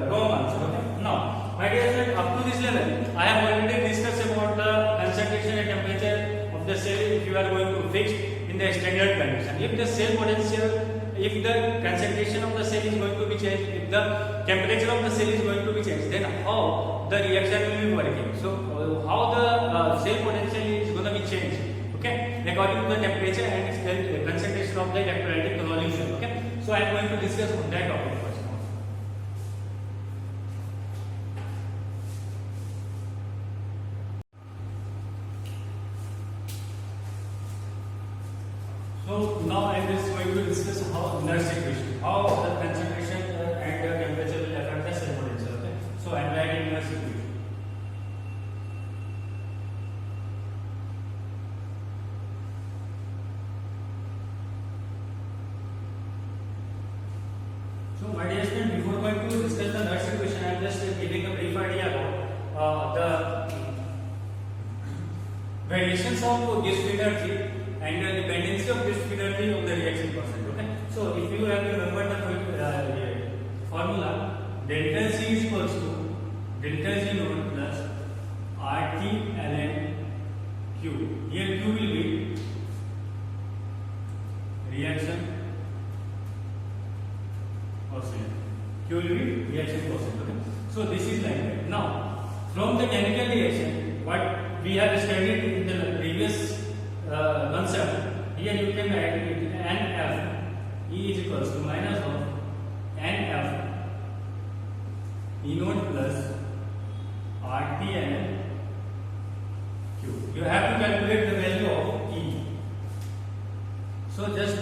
wrong answer. Okay. Now, my dear student, up to this level, I have already discussed about the concentration and temperature of the cell if you are going to fix in the standard condition. If the cell potential, if the concentration of the cell is going to be changed, if the temperature of the cell is going to be changed, then how the reaction will be working. So how the cell potential is going to be changed, okay, according to the temperature and the concentration of the electrolytic solution. Okay, so I am going to discuss on that topic first. So now I am just going to discuss how Nernst equation, how the concentration and the temperature will affect the cell potential. Okay, so I am writing Nernst equation. So my dear student, before going to discuss the Nernst equation, I am just giving a brief idea about the variations of Gibbs energy and the dependency of Gibbs energy of the reaction percent. Okay, so if you have to remember the formula, delta Z is equals to delta Z0 plus RT ln Q. Here Q will be reaction percent. Q will be reaction percent. Okay, so this is like that. Now, from the chemical reaction, what we have studied in the previous concept, here you can write it NF E is equals to minus of NF E naught plus RT ln Q. You have to calculate the value of E. So just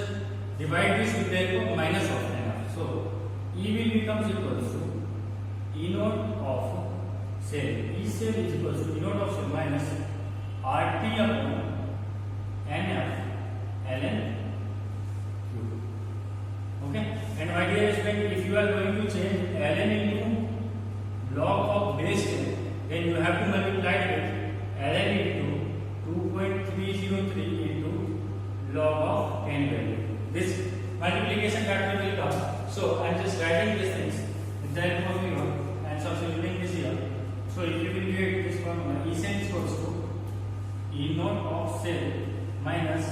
divide this with the minus of NF. So E will becomes equals to E naught of cell. E cell is equals to E naught of cell minus RT upon NF ln Q. Okay, and my dear student, if you are going to change ln into log of base 10, then you have to multiply it ln into 2.303 into log of 10 value. This multiplication factor will come. So I am just writing these things with the help of and substituting this here. So if you will get formula E cell is equals to E naught of cell minus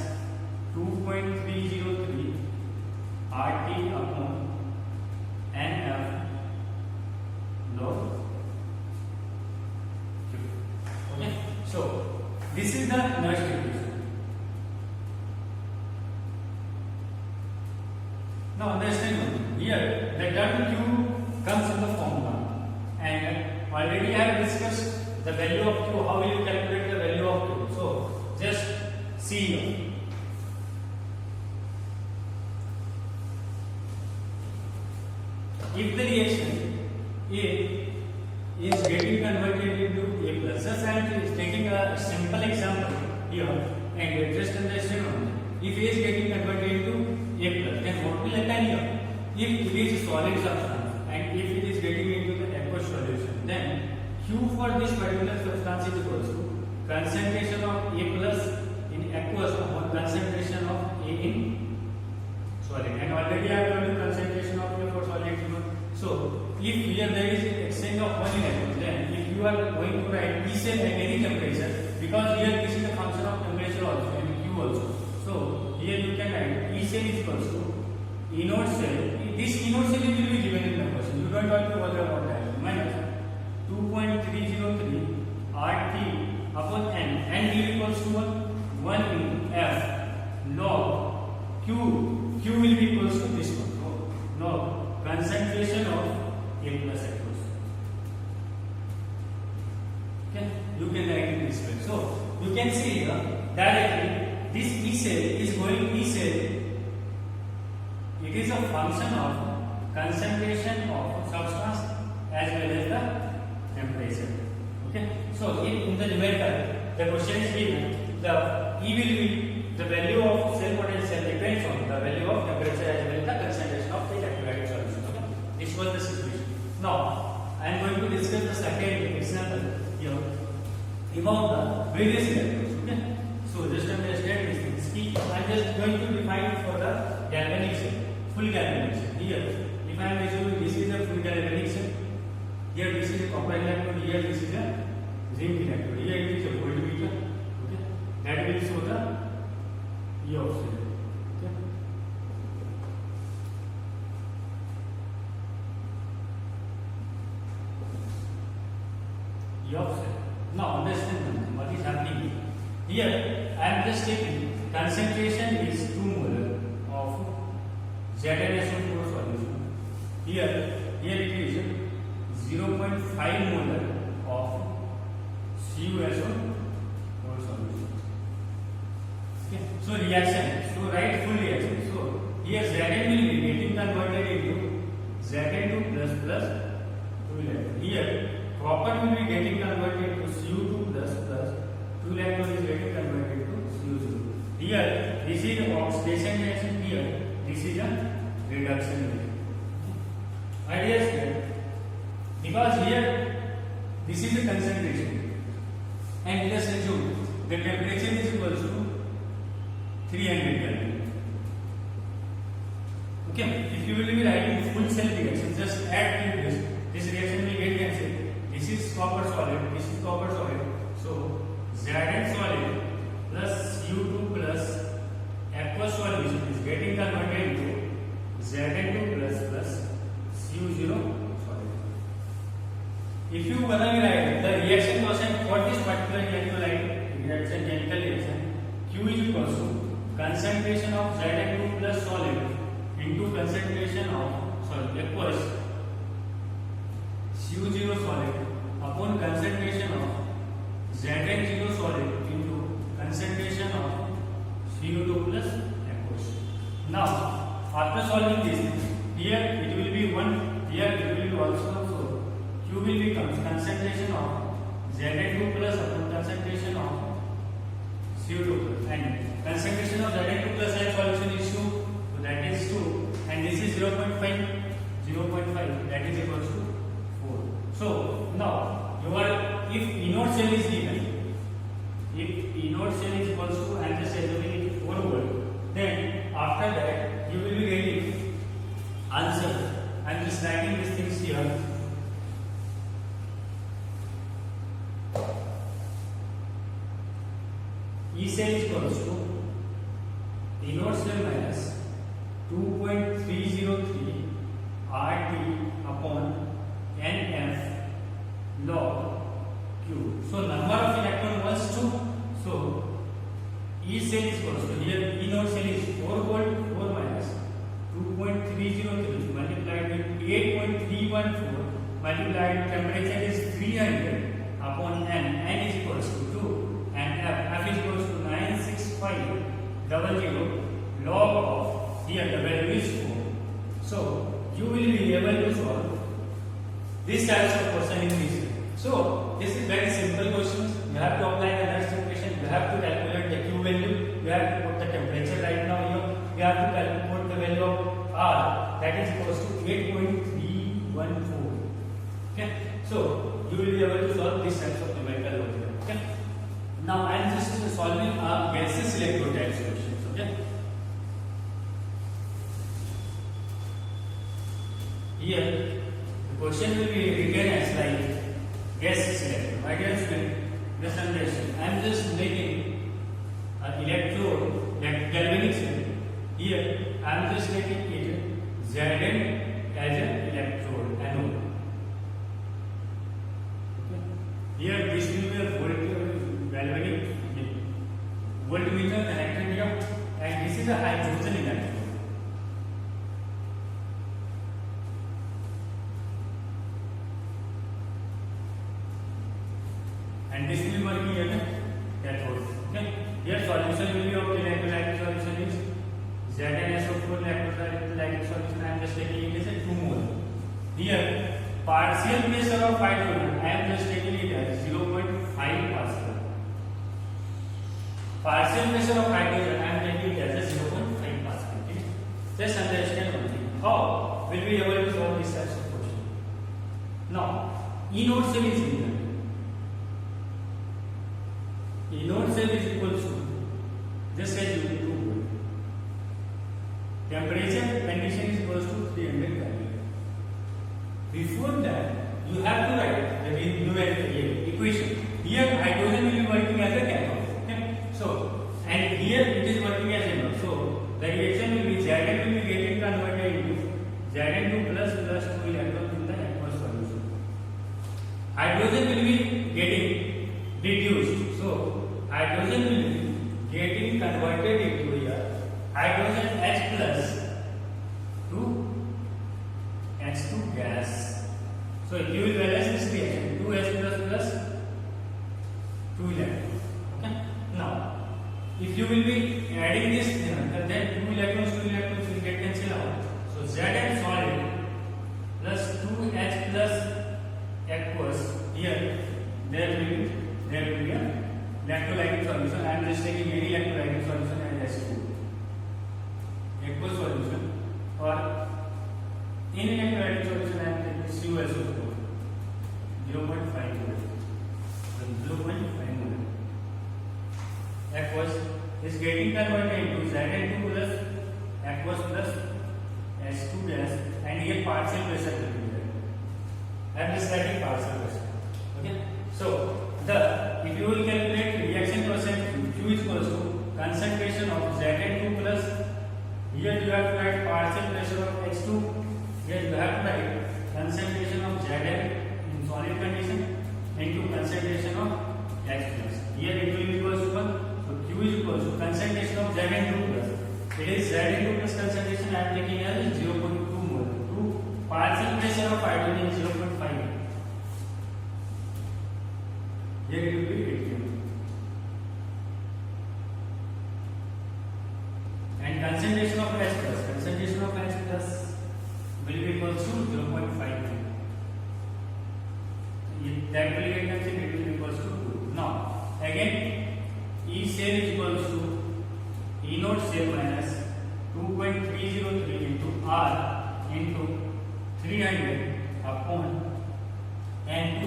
2.303 RT upon NF log Q. Okay, so this is the Nernst equation. Now understand one thing. Here the term Q comes in the formula, and already I have discussed the value of Q. How will you calculate the value of Q? So just see here. If the reaction A is getting converted into A plus, just I am taking a simple example here, and just understand one thing. If A is getting converted into A plus, then what will happen here? If it is a solid substance and if it is getting into the aqueous solution, then Q for this particular substance is equal to concentration of A plus in aqueous upon concentration of A in solid. And already I have told you concentration of A for solid is equal. So if here there is exchange of one in aqueous, then if you are going to write E cell at any temperature, because here this is a function of temperature also and Q also. So here you can write E cell is equals to E naught cell. This E naught cell will be given in numbers. You don't have to bother about that. Minus 2.303 RT upon N. N will equals to 1 into F log Q. Q will be equals to this one. So log concentration of A plus aqueous. Okay, you can write it this way. So you can see here directly this E cell is going E cell. It is a function of concentration of substance as well as the temperature. Okay, so in the numerical, the question is given the E will be the value of cell potential depends on the value of temperature as well as the concentration of the electrolyte solution. Okay, this was the situation. Now I am going to discuss the second example here about the various electrodes. Okay, so just understand these things. I am just going to define it for the galvanic cell, full galvanic cell. Here, if I am assuming this is a full galvanic cell, here this is a copper electrode, here this is a zinc electrode, here it is a voltmeter. Okay, that will show the E of cell. Okay. E of cell. Now understand what is happening here. I am just taking concentration is 2 molar of ZnSO4 solution. Here it is 0.5 molar of CuSO4 solution. Okay. So reaction. So write full reaction. So here Zn will be getting converted into Zn2 plus 2 electron. Here copper will be getting converted to Cu2 plus 2 electron is getting converted to Cu0. Here this is oxidation reaction. Here this is a reduction reaction. Idea is clear? Because here this is the concentration, and let us assume the temperature is equal to 300 Kelvin. Okay, if you will be writing full cell reaction, just add to this reaction will get cancelled. This is copper solid, this is copper solid. So Zn solid plus Cu2 plus aqueous solution is getting converted into Zn2 plus Cu0 solid. If you gonna be write the reaction quotient for this particular electrolyte reaction, chemical reaction, Q is equal to concentration of Zn2 plus solid into concentration of aqueous Cu0 solid upon concentration of Zn0 solid into concentration of Cu2 plus aqueous. Now, after solving this, here it will be 1, here it will be also. Q will become concentration of Zn2 plus upon concentration of Cu2 plus, and concentration of Zn2 plus and solution is 2, so that is 2, and this is 0.5, that is equals to 4. So now if E naught cell is given, if E naught cell is equals to, and just assuming it 4 volt, then after that you will be getting answer. I am just writing these things here. E cell is equals to E naught cell minus 2.303 RT upon NF log Q. So number of electron was 2. So E cell is equals to, here E naught cell is 4 volt 4 minus 2.303 multiplied with 8.314 multiplied temperature is 300 upon N is equals to 2 and F is equals to 96500 log of, here the value is 4. So you will be able to solve this types of question in this way. So this is very simple questions. You have to apply the next equation. You have to calculate the Q value. You have to put the temperature right now here. You have to calculate the value of R, that is equals to 8.314. Okay. So you will be able to solve this types of numerical logic. Okay. Now I am just solving a gaseous electrode type solutions. Okay. Here the question will be written as like gaseous electrode. My dear student, just understand. I am just making an electrode, that galvanic cell. Here I am just making it Zn as an electrode anode. Okay. Here this will be a galvanic voltmeter connected here, and this is a hydrogen electrode. And this will be working as a cathode. Okay. Here solution will be of electrolytic solution is ZnSO4 electrolytic solution. I am just taking it as a 2 mole. Here partial pressure of hydrogen I am just taking it as 0.5 Pascal. Partial pressure of hydrogen I am taking it as a 0.5 Pascal. Okay. Just understand one thing. How will we able to solve this type of question? Now E naught cell is given. E naught cell is equal to, just as you do, temperature condition is equal to 300 Kelvin. Before that, you have to write the numerical equation. Here hydrogen will be working as a cathode. Okay? So, and here it is working as anode. So, the reaction will be Zn will be getting converted into Zn2 plus 2 electrons in the aqueous solution. Hydrogen will be getting reduced. So hydrogen will be getting converted into here hydrogen H plus to H2 gas. So you will balance this reaction 2H plus 2 electrons. Okay. Now if you will be adding this then 2 electrons will get cancelled out. So Zn solid plus 2H plus aqueous, here there will be a electrolytic solution. I am just taking any electrolytic solution as H2 aqueous solution, or in electrolytic solution I am taking CuSO4 0.5 mole. Aqueous is getting converted into Zn2 plus aqueous plus H2 gas, and here partial pressure will be there. I am just writing partial pressure. Okay. So if you will calculate reaction percent Q is equals to concentration of Zn2 plus, here you have to write partial pressure of H2, here you have to write concentration of Zn in solid condition into concentration of H plus. Here it will be equals to 1. So Q is equals to concentration of Zn2 plus. It is Zn2 plus concentration I am taking as 0.2 mole. To partial pressure of hydrogen is 0.5. Here it will be 8 and concentration of H plus will be equal to 0.5. That will get cancelled, it will be equal to 2. Now again E cell is equal to E naught cell minus 2.303 into R into 300 upon N2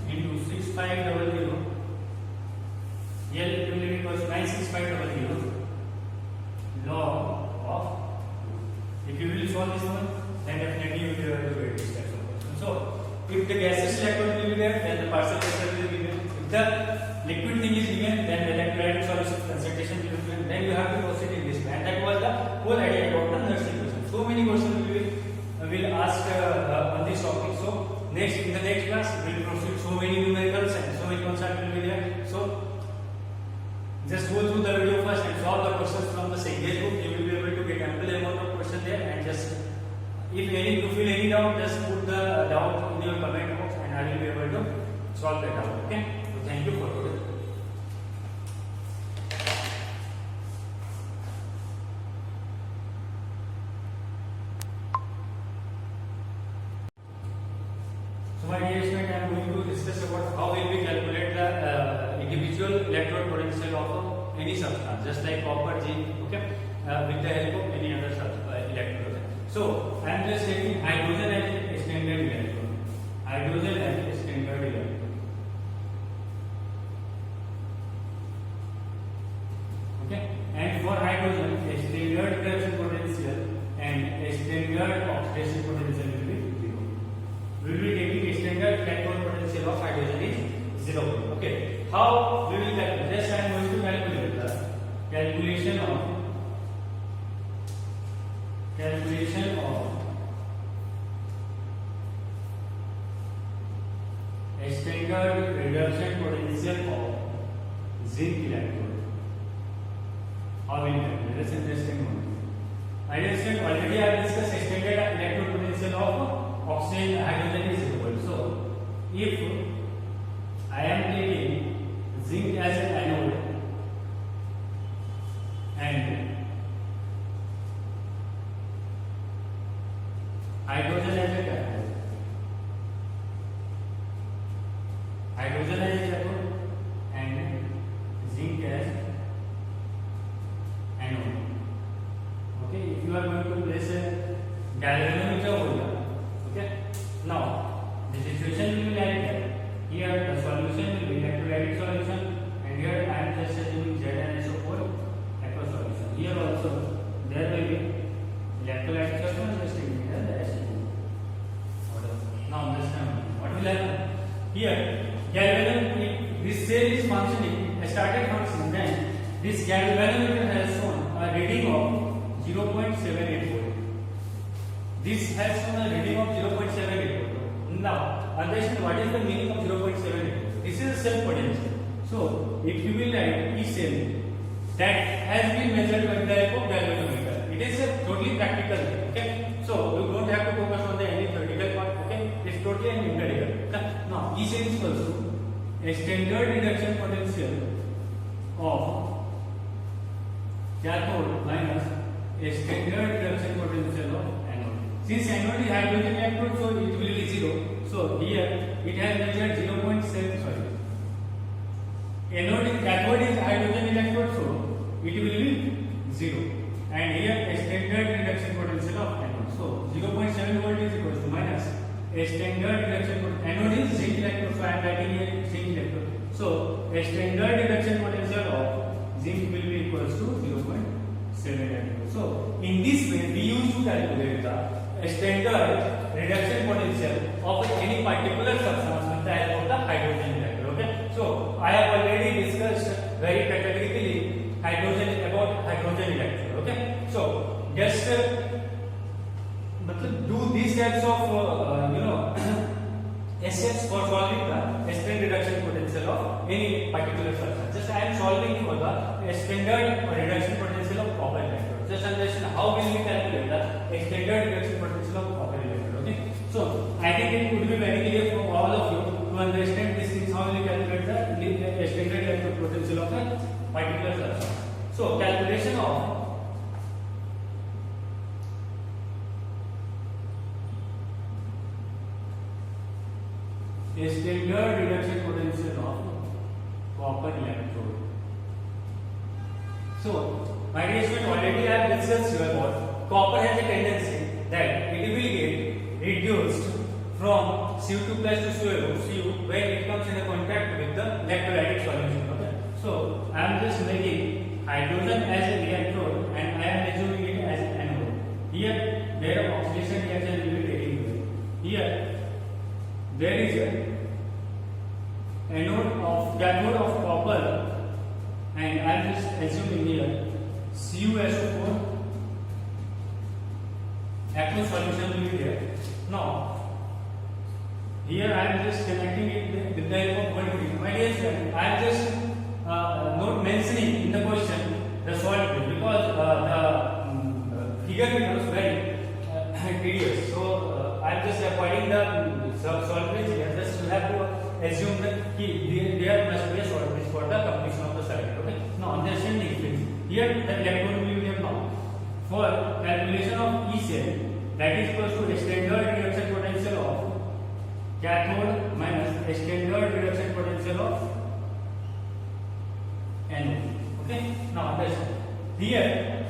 into 6500. Here it will be equal to 96500 log of. If you will solve this one, then definitely you will be able to get this type of question. So if the gaseous electron will be there, then the partial pressure will be there. If the liquid thing is given, then the electrolytic solution concentration will be given, then you have to proceed in this way. And that was the whole idea about the nursing question. So many questions we will ask on this topic. So next, in the next class we will proceed. So many numericals and so many concepts will be there. So just go through the video first and solve the questions from the Cengage book. You will be able to get ample amount of questions there. And just if you feel any doubt, just put the doubt in your comment box and I will be able to solve that doubt. Okay. So thank you for today. So my dear student, I am going to discuss about how will we calculate the individual electrode potential of any substance, just like copper, zinc, okay, with the help of any other electrode. So I am just taking hydrogen as a standard electrode. Hydrogen as a standard electrode. Okay, and for hydrogen, a standard reduction potential and a standard oxidation potential will be zero. We will be taking a standard electron potential of hydrogen is 0. Okay, how we will calculate? Just I am going to calculate the calculation of a standard reduction potential of zinc electrode. How we will calculate? That's interesting one. I understand already I have discussed a standard electrode potential of oxygen hydrogen is 0. So if I am taking zinc as an anode and hydrogen as a cathode, hydrogen as a cathode and zinc as anode. Okay, if you are going to place a galvanometer over, okay, now the situation will be like that. Here the solution will be electrolytic solution, and here I am just assuming ZnSO4 aqueous solution. Here also there will be electrolytic solution, just taking it as SO2. Now understand what will happen. Here galvanometer, this cell is functioning, started functioning, then this galvanometer has shown a reading of 0.78 volt. This has shown a reading of 0.78 volt. Now, understand what is the meaning of 0.78. This is a cell potential. So, if you will write each cell that has been measured by the help of galvanometer, it is a totally practical thing. Okay. So, you don't have to focus on the any theoretical part. Okay. It's totally an empirical. Okay? Now, E cell is equals to a standard reduction potential of cathode minus a standard reduction potential of anode. Since anode is hydrogen electrode, so it will be 0. So here it has measured 0.7. Anode is cathode is hydrogen electrode, so it will be 0. And here a standard reduction potential of anode. So 0.7 volt is equal to minus a standard reduction potential. Anode is zinc electrode, so I am writing here zinc electrode. So a standard reduction potential of zinc will be equal to 0.7. So in this way we used to calculate the standard reduction potential of any particular substance with the help of the hydrogen electrode. Okay. So I have already discussed very categorically about hydrogen electrode. Okay. So just do these types of steps for solving the standard reduction potential of any particular substance. Just I am solving for the standard reduction potential of copper electrode. Just understand how will we calculate the standard reduction potential of copper electrode. Okay. So I think it would be very clear for all of you to understand this is how we calculate the standard electrode potential of a particular substance. So calculation of a standard reduction potential of copper electrode. So, my dear student, already I have discussed here about copper has a tendency that it will get reduced from Cu2 plus to Cu when it comes in a contact with the electrolytic solution. Okay. So, I am just making hydrogen as an electrode and I am assuming it as an anode. Here, there oxidation reaction will be taking place. Here, there is a anode of cathode of copper, and I am just assuming here CuSO4 aqueous solution will be there. Now here I am just connecting it with the help of voltmeter. My dear student, I am just not mentioning in the question the solvent because the figure becomes very tedious. So I am just avoiding the solvent here. Just you have to assume that there must be a solvent for the completion of the circuit. Okay. Now understand the difference. Here the electron will be now for calculation of E cell, that is equal to standard reduction potential of cathode minus standard reduction potential of anode. Okay. Now understand. Here,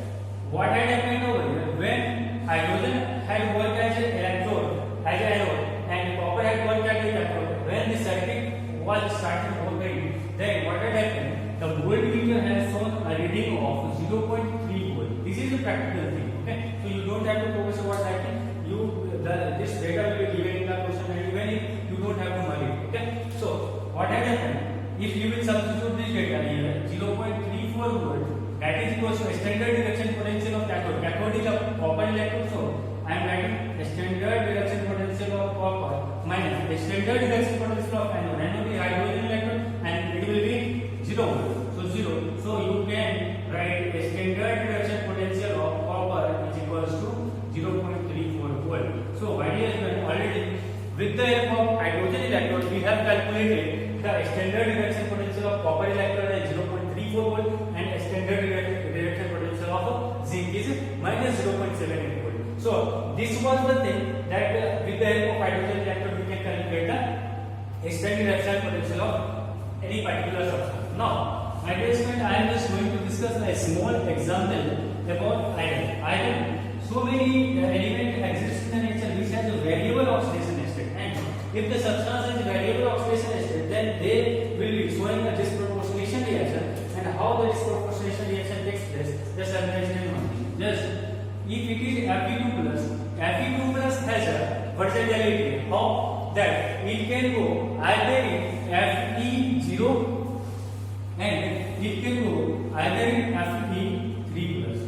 what had happened over here when hydrogen had worked as an electrode, as an anode, and copper had worked as a cathode. When the circuit was started working, then what had happened? The voltmeter has shown a reading of 0.3 volt. This is a practical thing. Okay. So you don't have to focus on what's happening. This data will be given in the question, and even if you don't have to worry. Okay. So what had happened? If you will substitute this data here, 0.34 volt, that is equal to standard reduction potential of cathode. Cathode is a copper electrode, so I am writing standard reduction potential of copper minus standard reduction potential of anode. Anode is hydrogen electrode, and it will be 0 volt. So 0. So you can write standard reduction potential of copper is equals to 0.34 volt. So my dear student, already with the help of hydrogen electrode, we have calculated the standard reduction potential of copper electrode is 0.34 volt, and standard reduction potential of zinc is minus 0.78 volt. So this was the thing that with the help of hydrogen electrode we can calculate the standard reduction potential of any particular substance. Now, my dear student, I am just going to discuss a small example about iron. Iron, so many elements exist in the nature which has a variable oxidation state, and if the substance has variable oxidation state, then they will be showing a disproportionation reaction. And how the disproportionation reaction takes place, just understand one thing. Just if it is Fe2 plus has a versatility, how that it can go either in Fe0 and it can go either in Fe3 plus.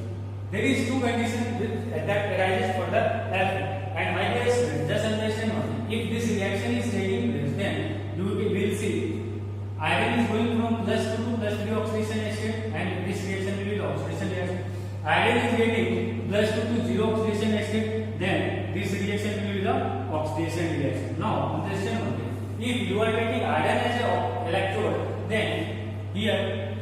There is two conditions that arises for the Fe. And my dear student, just understand one thing. If this reaction is taking place, then you will see iron is going from plus 2 to plus 3 oxidation state, and this reaction will be the oxidation reaction. Iron is getting plus 2 to 0 oxidation state, then this reaction will be the oxidation reaction. Now understand one thing. If you are taking iron as an electrode, then here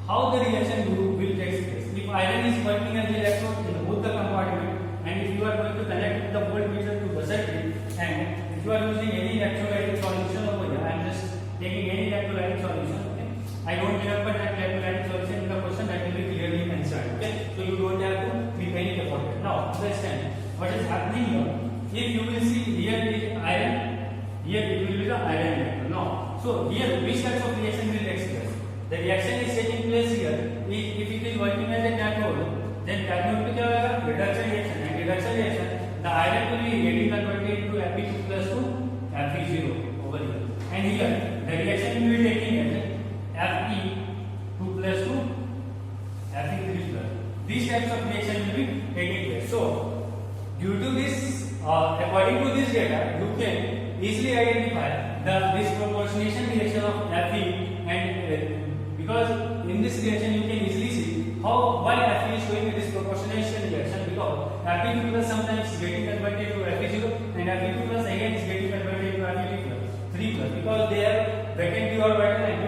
how the reaction will take place. If iron is working as an electrode in both the compartment, and if you are going to connect the voltmeter to the circuit, and if you are using any electrolytic solution over here, I am just taking any electrolytic solution. Okay? I don't remember that electrolytic solution in the question, that will be clearly mentioned. Okay? So you don't have to make any effort. Now understand what is happening here. If you will see here is iron, here it will be the iron electrode. Now, so here which types of reaction will take place? The reaction is taking place here. If it is working as a cathode, then cathode में क्या होगा? Reduction reaction, and reduction reaction, the iron will be getting converted into Fe2 plus to Fe0 over here. And here the reaction will be taking as Fe2 plus to Fe3 plus. These types of reaction will be taking place. So due to this, according to this data, you can easily identify the disproportionation reaction of Fe, and because in this reaction you can easily see why Fe is showing a disproportionation reaction, because Fe2 plus sometimes is getting converted to Fe0, and Fe2 plus again is getting converted to Fe3 plus, because they have vacancy orbital and